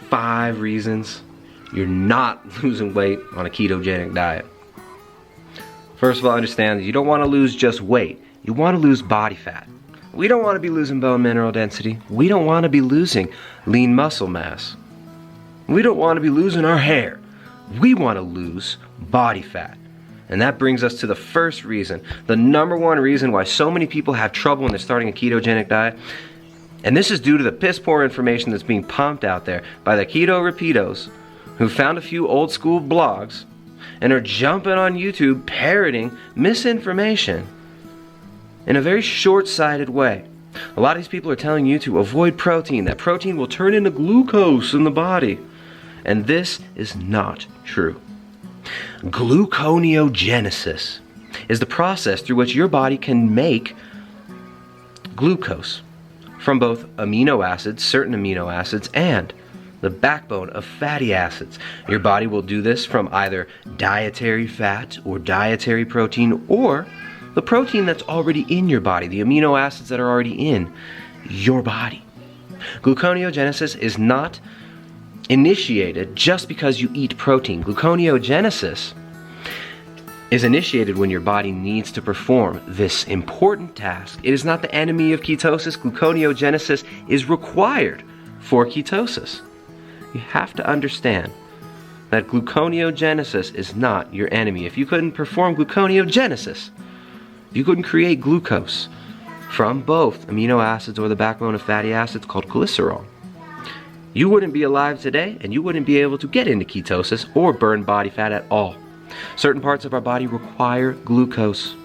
5 reasons you're not losing weight on a ketogenic diet. First of all, understand that you don't want to lose just weight. You want to lose body fat. We don't want to be losing bone mineral density. We don't want to be losing lean muscle mass. We don't want to be losing our hair. We want to lose body fat. And that brings us to the first reason, the number one reason why so many people have trouble when they're starting a ketogenic diet. And this is due to the piss poor information that's being pumped out there by the keto repeatos who found a few old school blogs and are jumping on YouTube parroting misinformation in a very short-sighted way. A lot of these people are telling you to avoid protein, that protein will turn into glucose in the body. And this is not true. Gluconeogenesis is the process through which your body can make glucose from both amino acids, certain amino acids, and the backbone of fatty acids. Your body will do this from either dietary fat or dietary protein, or the protein that's already in your body, the amino acids that are already in your body. Gluconeogenesis is not initiated just because you eat protein. Gluconeogenesis is initiated when your body needs to perform this important task. It is not the enemy of ketosis. Gluconeogenesis is required for ketosis. You have to understand that gluconeogenesis is not your enemy. If you couldn't perform gluconeogenesis, if you couldn't create glucose from both amino acids or the backbone of fatty acids called glycerol, you wouldn't be alive today, and you wouldn't be able to get into ketosis or burn body fat at all. Certain parts of our body require glucose.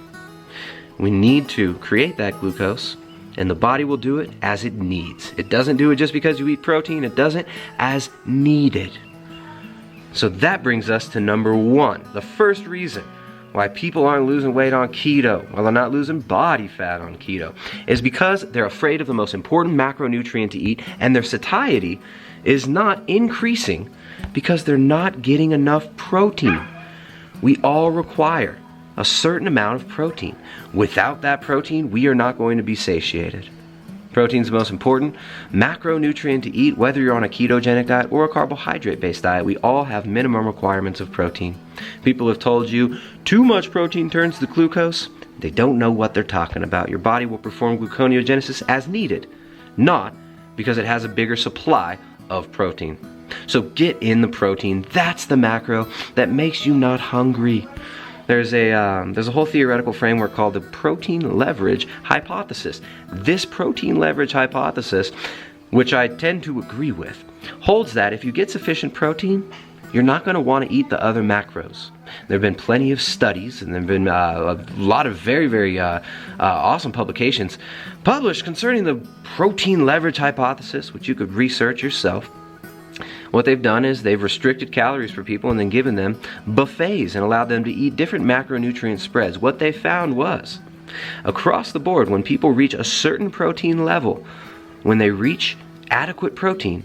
We need to create that glucose, and the body will do it as it needs. It doesn't do it just because you eat protein. It does it as needed. So that brings us to number 1. The first reason why people aren't losing weight on keto, while they're not losing body fat on keto, is because they're afraid of the most important macronutrient to eat, and their satiety is not increasing because they're not getting enough protein. We all require a certain amount of protein. Without that protein, we are not going to be satiated. Protein is the most important macronutrient to eat, whether you're on a ketogenic diet or a carbohydrate-based diet. We all have minimum requirements of protein. People have told you too much protein turns to glucose. They don't know what they're talking about. Your body will perform gluconeogenesis as needed, not because it has a bigger supply of protein. So get in the protein. That's the macro that makes you not hungry. There's a whole theoretical framework called the protein leverage hypothesis. This protein leverage hypothesis, which I tend to agree with, holds that if you get sufficient protein, you're not going to want to eat the other macros. There have been plenty of studies, and there have been a lot of very awesome publications published concerning the protein leverage hypothesis, which you could research yourself. What they've done is they've restricted calories for people and then given them buffets and allowed them to eat different macronutrient spreads. What they found was, across the board, when people reach a certain protein level, when they reach adequate protein,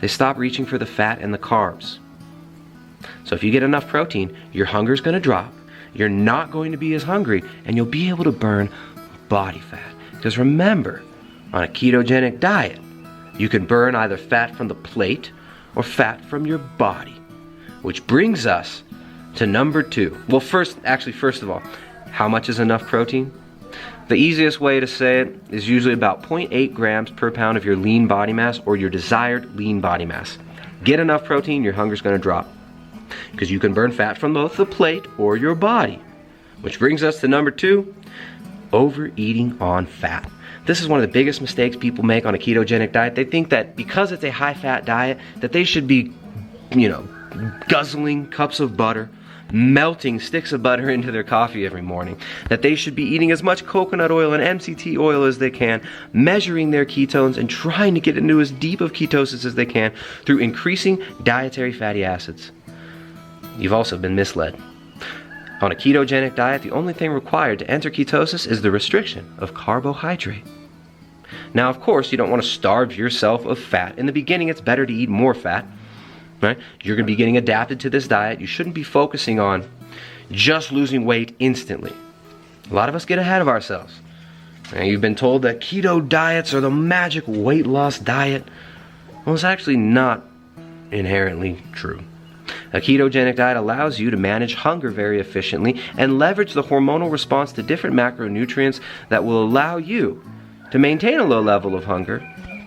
they stop reaching for the fat and the carbs. So if you get enough protein, your hunger's going to drop, you're not going to be as hungry, and you'll be able to burn body fat. Because remember, on a ketogenic diet, you can burn either fat from the plate or fat from your body. Which brings us to number 2. Well, first of all, how much is enough protein? The easiest way to say it is usually about 0.8 grams per pound of your lean body mass or your desired lean body mass. Get enough protein, your hunger's going to drop. Because you can burn fat from both the plate or your body. Which brings us to number 2, overeating on fat. This is one of the biggest mistakes people make on a ketogenic diet. They think that because it's a high-fat diet, that they should be, guzzling cups of butter, melting sticks of butter into their coffee every morning, that they should be eating as much coconut oil and MCT oil as they can, measuring their ketones and trying to get into as deep of ketosis as they can through increasing dietary fatty acids. You've also been misled. On a ketogenic diet, the only thing required to enter ketosis is the restriction of carbohydrate. Now, of course, you don't want to starve yourself of fat. In the beginning, it's better to eat more fat, right? You're going to be getting adapted to this diet. You shouldn't be focusing on just losing weight instantly. A lot of us get ahead of ourselves. And you've been told that keto diets are the magic weight loss diet. Well, it's actually not inherently true. A ketogenic diet allows you to manage hunger very efficiently and leverage the hormonal response to different macronutrients that will allow you to maintain a low level of hunger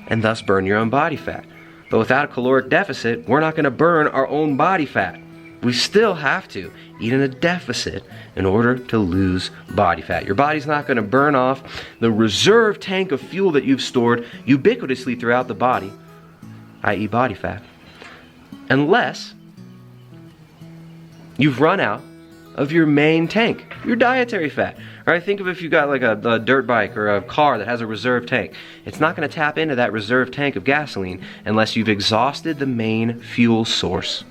and thus burn your own body fat. But without a caloric deficit, we're not going to burn our own body fat. We still have to eat in a deficit in order to lose body fat. Your body's not going to burn off the reserve tank of fuel that you've stored ubiquitously throughout the body, i.e. body fat, unless you've run out of your main tank, your dietary fat. All right, think of if you got like a dirt bike or a car that has a reserve tank. It's not going to tap into that reserve tank of gasoline unless you've exhausted the main fuel source.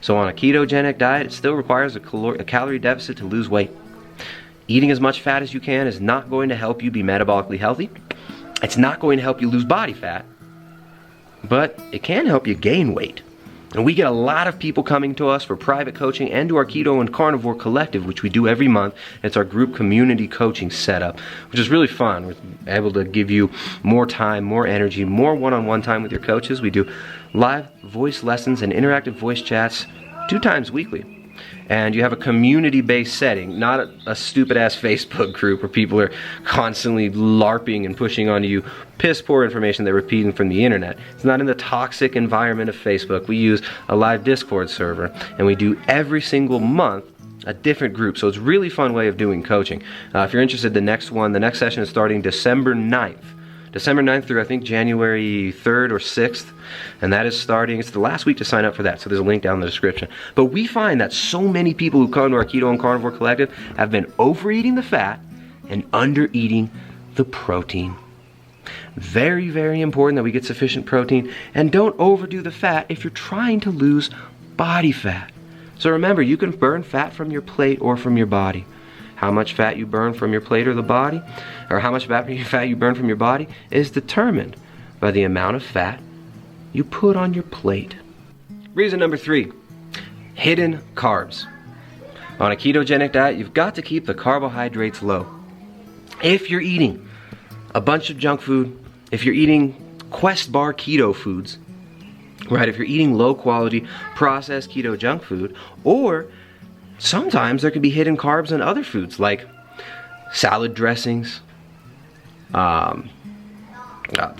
So on a ketogenic diet, it still requires a calorie deficit to lose weight. Eating as much fat as you can is not going to help you be metabolically healthy. It's not going to help you lose body fat, but it can help you gain weight. And we get a lot of people coming to us for private coaching and to our Keto and Carnivore Collective, which we do every month. It's our group community coaching setup, which is really fun. We're able to give you more time, more energy, more one-on-one time with your coaches. We do live voice lessons and interactive voice chats 2 times weekly. And you have a community-based setting, not a stupid-ass Facebook group where people are constantly LARPing and pushing onto you piss-poor information they're repeating from the internet. It's not in the toxic environment of Facebook. We use a live Discord server, and we do every single month a different group. So it's a really fun way of doing coaching. If you're interested, the next session is starting December 9th. December 9th through I think January 3rd or 6th, and that is starting, it's the last week to sign up for that, so there's a link down in the description. But we find that so many people who come to our Keto and Carnivore Collective have been overeating the fat and undereating the protein. Very, very important that we get sufficient protein, and don't overdo the fat if you're trying to lose body fat. So remember, you can burn fat from your plate or from your body. How much fat you burn from your plate or the body, or how much fat you burn from your body, is determined by the amount of fat you put on your plate. Reason number 3, hidden carbs. On a ketogenic diet, you've got to keep the carbohydrates low. If you're eating a bunch of junk food, if you're eating Quest bar keto foods, right, if you're eating low quality processed keto junk food, or sometimes there could be hidden carbs in other foods like salad dressings. A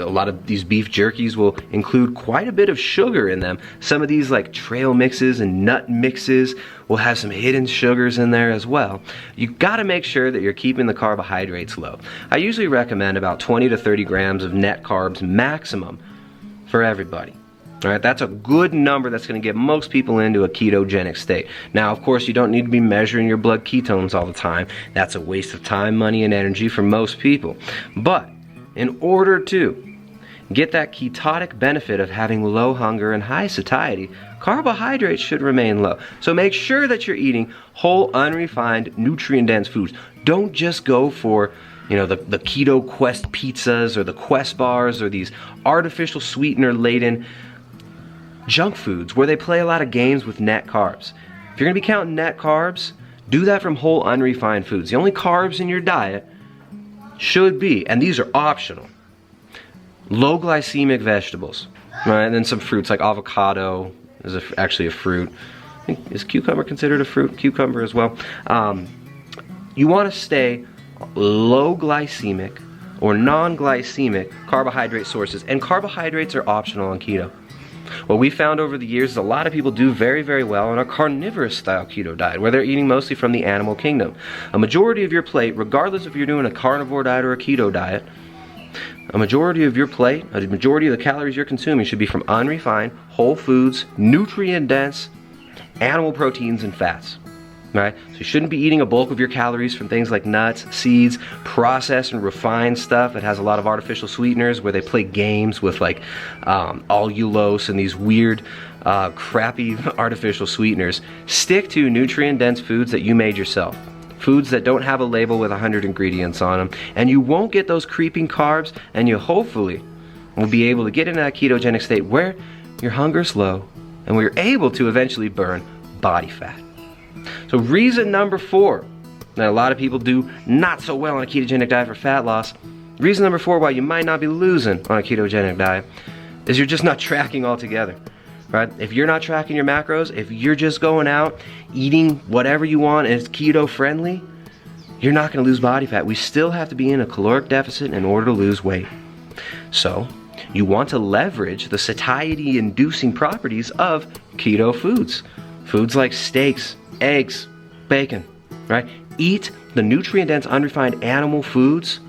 lot of these beef jerkies will include quite a bit of sugar in them. Some of these like trail mixes and nut mixes will have some hidden sugars in there as well. You've got to make sure that you're keeping the carbohydrates low. I usually recommend about 20 to 30 grams of net carbs maximum for everybody. All right, that's a good number that's going to get most people into a ketogenic state. Now, of course, you don't need to be measuring your blood ketones all the time. That's a waste of time, money, and energy for most people. But in order to get that ketotic benefit of having low hunger and high satiety, carbohydrates should remain low. So make sure that you're eating whole, unrefined, nutrient-dense foods. Don't just go for the Keto Quest pizzas or the Quest bars or these artificial sweetener-laden junk foods where they play a lot of games with net carbs. If you're going to be counting net carbs, do that from whole unrefined foods. The only carbs in your diet should be, and these are optional, low glycemic vegetables, right? And then some fruits like avocado is actually a fruit. I think, is cucumber considered a fruit? Cucumber as well. You want to stay low glycemic or non-glycemic carbohydrate sources, and carbohydrates are optional on keto. What we found over the years is a lot of people do very, very well on a carnivorous style keto diet where they're eating mostly from the animal kingdom. A majority of your plate, regardless if you're doing a carnivore diet or a keto diet, a majority of your plate, a majority of the calories you're consuming should be from unrefined, whole foods, nutrient-dense, animal proteins and fats. Right? So you shouldn't be eating a bulk of your calories from things like nuts, seeds, processed and refined stuff that has a lot of artificial sweeteners where they play games with like allulose and these weird crappy artificial sweeteners. Stick to nutrient-dense foods that you made yourself. Foods that don't have a label with 100 ingredients on them, and you won't get those creeping carbs, and you hopefully will be able to get in that ketogenic state where your hunger's low and we're able to eventually burn body fat. So reason number 4, that a lot of people do not so well on a ketogenic diet for fat loss, reason number 4 why you might not be losing on a ketogenic diet is you're just not tracking altogether. right? If you're not tracking your macros, if you're just going out eating whatever you want and it's keto friendly, you're not going to lose body fat. We still have to be in a caloric deficit in order to lose weight. So you want to leverage the satiety-inducing properties of keto foods. Foods like steaks, eggs, bacon, right? Eat the nutrient-dense, unrefined animal foods.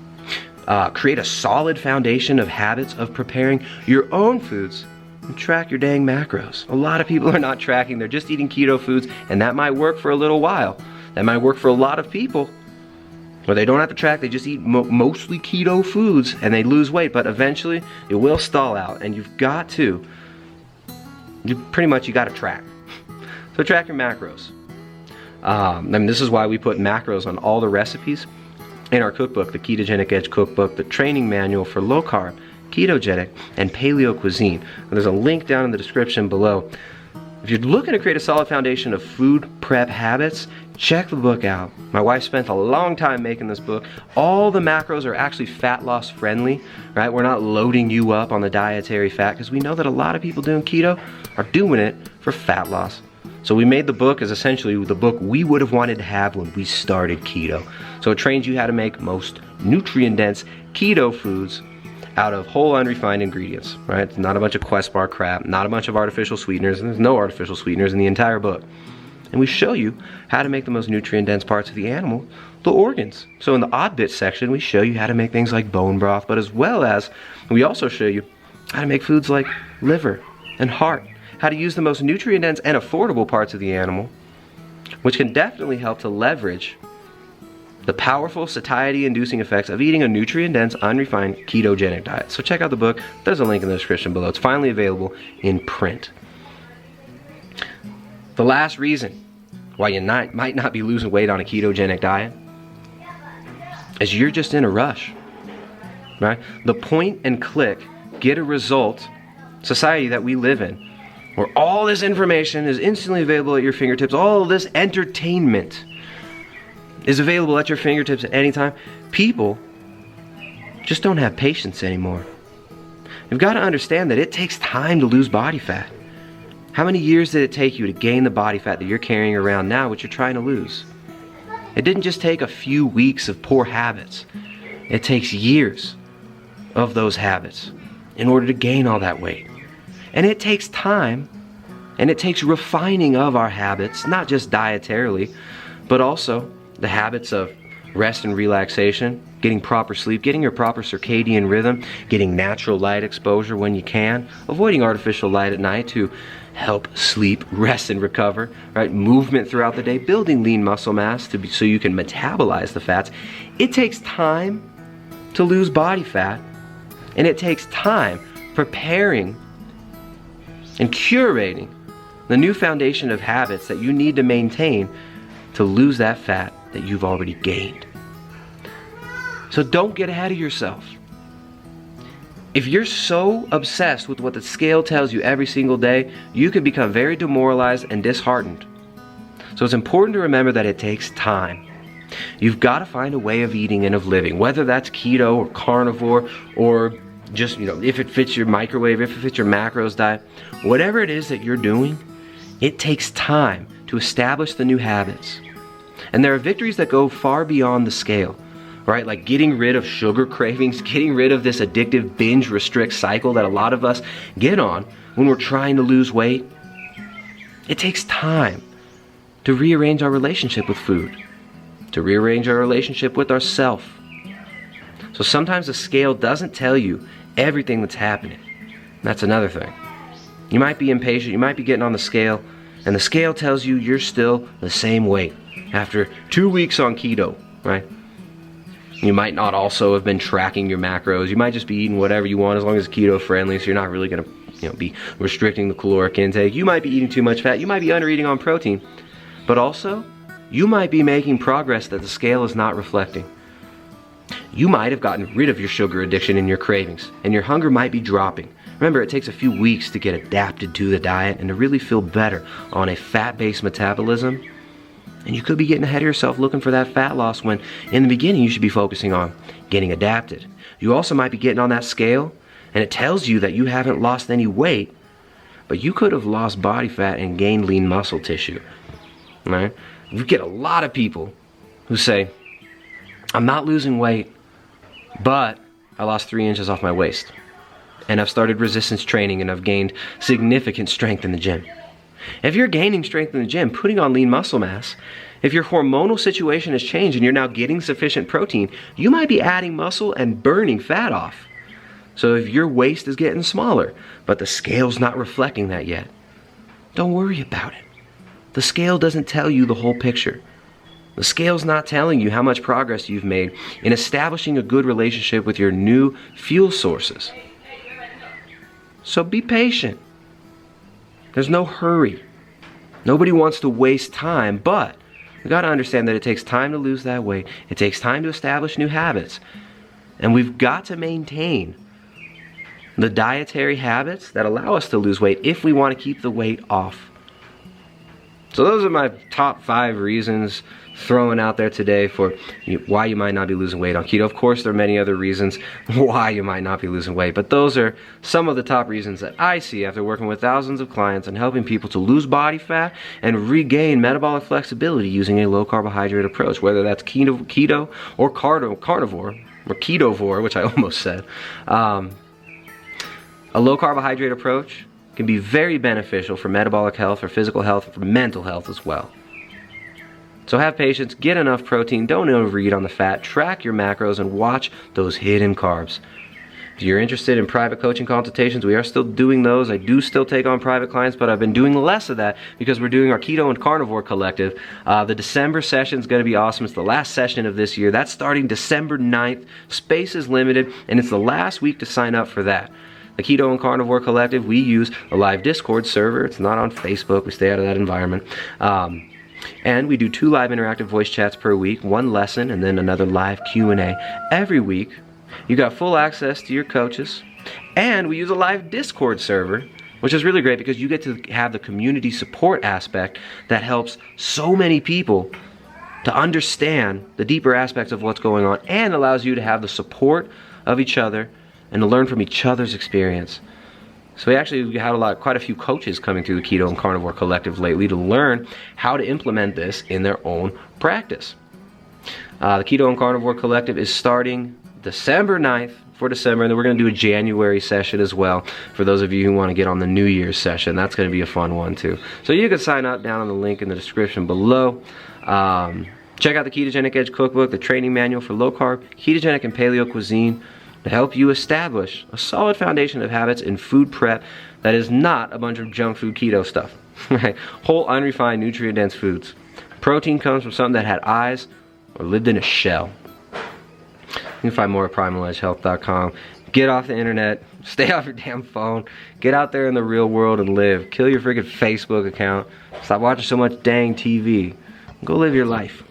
Create a solid foundation of habits of preparing your own foods. And track your dang macros. A lot of people are not tracking. They're just eating keto foods, and that might work for a little while. That might work for a lot of people. Or they don't have to track, they just eat mostly keto foods and they lose weight, but eventually it will stall out, and you've got to, you got to track. So track your macros. This is why we put macros on all the recipes in our cookbook, the Ketogenic Edge cookbook, the training manual for low carb, ketogenic, and paleo cuisine. And there's a link down in the description below. If you're looking to create a solid foundation of food prep habits, check the book out. My wife spent a long time making this book. All the macros are actually fat loss friendly, right? We're not loading you up on the dietary fat because we know that a lot of people doing keto are doing it for fat loss. So we made the book as essentially the book we would have wanted to have when we started keto. So it trains you how to make most nutrient-dense keto foods out of whole unrefined ingredients, right? It's not a bunch of Quest bar crap, not a bunch of artificial sweeteners, and there's no artificial sweeteners in the entire book. And we show you how to make the most nutrient-dense parts of the animal, the organs. So in the odd bits section, we show you how to make things like bone broth, but as well as, we also show you how to make foods like liver and heart, how to use the most nutrient-dense and affordable parts of the animal, which can definitely help to leverage the powerful satiety-inducing effects of eating a nutrient-dense, unrefined, ketogenic diet. So check out the book. There's a link in the description below. It's finally available in print. The last reason why you might not be losing weight on a ketogenic diet is you're just in a rush, right? The point and click, get a result society that we live in, where all this information is instantly available at your fingertips, all this entertainment is available at your fingertips at any time. People just don't have patience anymore. You've got to understand that it takes time to lose body fat. How many years did it take you to gain the body fat that you're carrying around now, which you're trying to lose? It didn't just take a few weeks of poor habits. It takes years of those habits in order to gain all that weight. And it takes time, and it takes refining of our habits, not just dietarily, but also the habits of rest and relaxation, getting proper sleep, getting your proper circadian rhythm, getting natural light exposure when you can, avoiding artificial light at night to help sleep, rest, and recover, right? Movement throughout the day, building lean muscle mass so you can metabolize the fats. It takes time to lose body fat, and it takes time preparing and curating the new foundation of habits that you need to maintain to lose that fat that you've already gained. So don't get ahead of yourself. If you're so obsessed with what the scale tells you every single day, you can become very demoralized and disheartened. So it's important to remember that it takes time. You've got to find a way of eating and of living, whether that's keto or carnivore or just, if it fits your microwave, if it fits your macros diet, whatever it is that you're doing, it takes time to establish the new habits. And there are victories that go far beyond the scale, right? Like getting rid of sugar cravings, getting rid of this addictive binge restrict cycle that a lot of us get on when we're trying to lose weight. It takes time to rearrange our relationship with food, to rearrange our relationship with ourselves. So sometimes the scale doesn't tell you everything that's happening. That's another thing. You might be impatient, you might be getting on the scale, and the scale tells you you're still the same weight after 2 weeks on keto, right? You might not also have been tracking your macros. You might just be eating whatever you want as long as it's keto friendly, so you're not really going to be restricting the caloric intake. You might be eating too much fat. You might be under-eating on protein. But also, you might be making progress that the scale is not reflecting. You might have gotten rid of your sugar addiction and your cravings, and your hunger might be dropping. Remember, it takes a few weeks to get adapted to the diet and to really feel better on a fat-based metabolism. And you could be getting ahead of yourself looking for that fat loss when in the beginning you should be focusing on getting adapted. You also might be getting on that scale and it tells you that you haven't lost any weight, but you could have lost body fat and gained lean muscle tissue. Right? You get a lot of people who say, I'm not losing weight, but I lost 3 inches off my waist. And I've started resistance training and I've gained significant strength in the gym. If you're gaining strength in the gym, putting on lean muscle mass, if your hormonal situation has changed and you're now getting sufficient protein, you might be adding muscle and burning fat off. So if your waist is getting smaller, but the scale's not reflecting that yet, don't worry about it. The scale doesn't tell you the whole picture. The scale's not telling you how much progress you've made in establishing a good relationship with your new fuel sources. So be patient. There's no hurry. Nobody wants to waste time, but you got to understand that it takes time to lose that weight. It takes time to establish new habits. And we've got to maintain the dietary habits that allow us to lose weight if we want to keep the weight off. So those are my top 5 reasons throwing out there today for why you might not be losing weight on keto. Of course, there are many other reasons why you might not be losing weight, but those are some of the top reasons that I see after working with thousands of clients and helping people to lose body fat and regain metabolic flexibility using a low carbohydrate approach, whether that's keto or carnivore, or ketovore, which I almost said. A low carbohydrate approach can be very beneficial for metabolic health, for physical health, for mental health as well. So have patience, get enough protein, don't overeat on the fat, track your macros, and watch those hidden carbs. If you're interested in private coaching consultations, we are still doing those. I do still take on private clients, but I've been doing less of that because we're doing our Keto and Carnivore Collective. The December session is going to be awesome. It's the last session of this year. That's starting December 9th. Space is limited, and it's the last week to sign up for that. The Keto and Carnivore Collective, we use a live Discord server. It's not on Facebook. We stay out of that environment. And we do 2 live interactive voice chats per week, 1 lesson, and then another live Q&A every week. You got full access to your coaches. And we use a live Discord server, which is really great because you get to have the community support aspect that helps so many people to understand the deeper aspects of what's going on and allows you to have the support of each other and to learn from each other's experience. So we actually had quite a few coaches coming through the Keto and Carnivore Collective lately to learn how to implement this in their own practice. The Keto and Carnivore Collective is starting December 9th for December, and then we're going to do a January session as well for those of you who want to get on the New Year's session. That's going to be a fun one too. So you can sign up down on the link in the description below. Check out the Ketogenic Edge Cookbook, the training manual for low carb, ketogenic, and paleo cuisine, to help you establish a solid foundation of habits in food prep that is not a bunch of junk food keto stuff. Right? Whole, unrefined, nutrient-dense foods. Protein comes from something that had eyes or lived in a shell. You can find more at primaledgehealth.com. Get off the internet. Stay off your damn phone. Get out there in the real world and live. Kill your freaking Facebook account. Stop watching so much dang TV. Go live your life.